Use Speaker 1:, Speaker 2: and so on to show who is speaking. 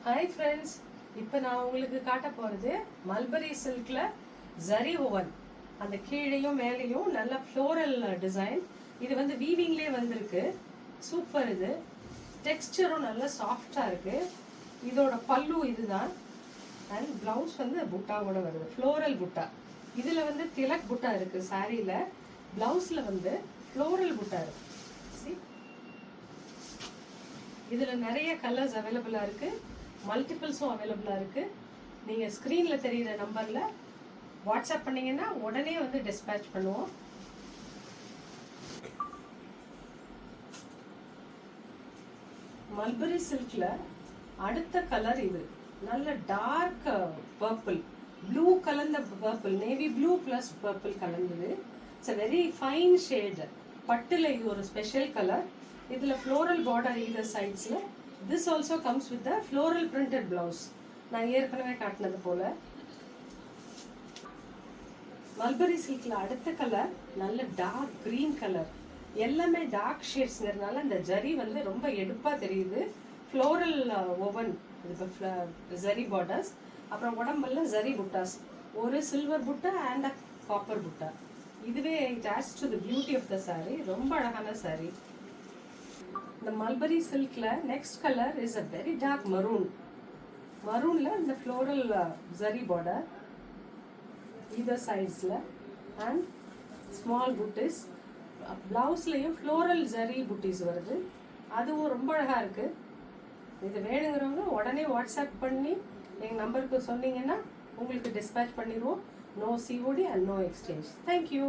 Speaker 1: Hi friends, இப்போ நான் உங்களுக்கு காட்ட போகிறது மல்பரி சில்கில் ஜரி ஓவன். அந்த கீழேயும் மேலேயும் நல்ல ஃப்ளோரல் டிசைன். இது வந்து வீவிங்லேயே வந்திருக்கு. சூப்பர். இது டெக்ஸ்டரும் நல்ல சாஃப்டாக இருக்குது. இதோட பல்லு இதுதான். அண்ட் ப்ளவுஸ் வந்து புட்டாவோட வருது, ஃப்ளோரல் புட்டா. இதில் வந்து திலக் புட்டா இருக்குது சாரியில். ப்ளவுஸில் வந்து ஃப்ளோரல் புட்டா இருக்குது. இதில் நிறைய கலர்ஸ் அவைலபிளாக இருக்குது, மல்டிபிள்ஸும் அவைலபிளாக இருக்குது. நீங்கள் ஸ்க்ரீனில் தெரிகிற நம்பரில் வாட்ஸ்அப் பண்ணிங்கன்னா உடனே வந்து டிஸ்பேச் பண்ணுவோம். மல்பரி சில்கில் அடுத்த கலர் இது. நல்ல டார்க் பர்பிள், ப்ளூ கலந்த purple, navy blue plus purple கலந்தது. It's a very fine shade. பட்டில் இது ஒரு ஸ்பெஷல் கலர். இதில் ஃப்ளோரல் பார்டர் இதர் சைட்ஸில். This also comes with the floral printed blouse. நான் ஏற்கனவே காட்டினது போல. மல்பரி சில்க்ல அடுத்த கலர் நல்ல டார்க் கிரீன் கலர். எல்லாமே டார்க் ஷேட்ஸ்ங்கிறதுனால இந்த ஜரி வந்து ரொம்ப எடுப்பா தெரியுது. Floral woven, zari borders. அப்புறம் உடம்பெல்லாம் ஜரி புட்டாஸ், ஒரு சில்வர் புட்டா அண்ட் அ காப்பர் புட்டா. இதுவே it adds to the beauty of the sorry. ரொம்ப அழகான சாரி. இந்த mulberry சில்க்ல next colour is a very dark maroon. மரூன்ல இந்த ஃப்ளோரல் ஜரி பார்டர் இதர் சைட்ஸ்ல and small Buddhist. பிளவுஸ்லயும் floral zari Buddhist வருது. அதுவும் ரொம்ப அழகா இருக்கு. இது வேணுங்கிறவங்க உடனே வாட்ஸ்அப் பண்ணி எங்கள் நம்பருக்கு சொன்னீங்கன்னா உங்களுக்கு டிஸ்பேச் பண்ணிடுவோம். No COD and no exchange. Thank you.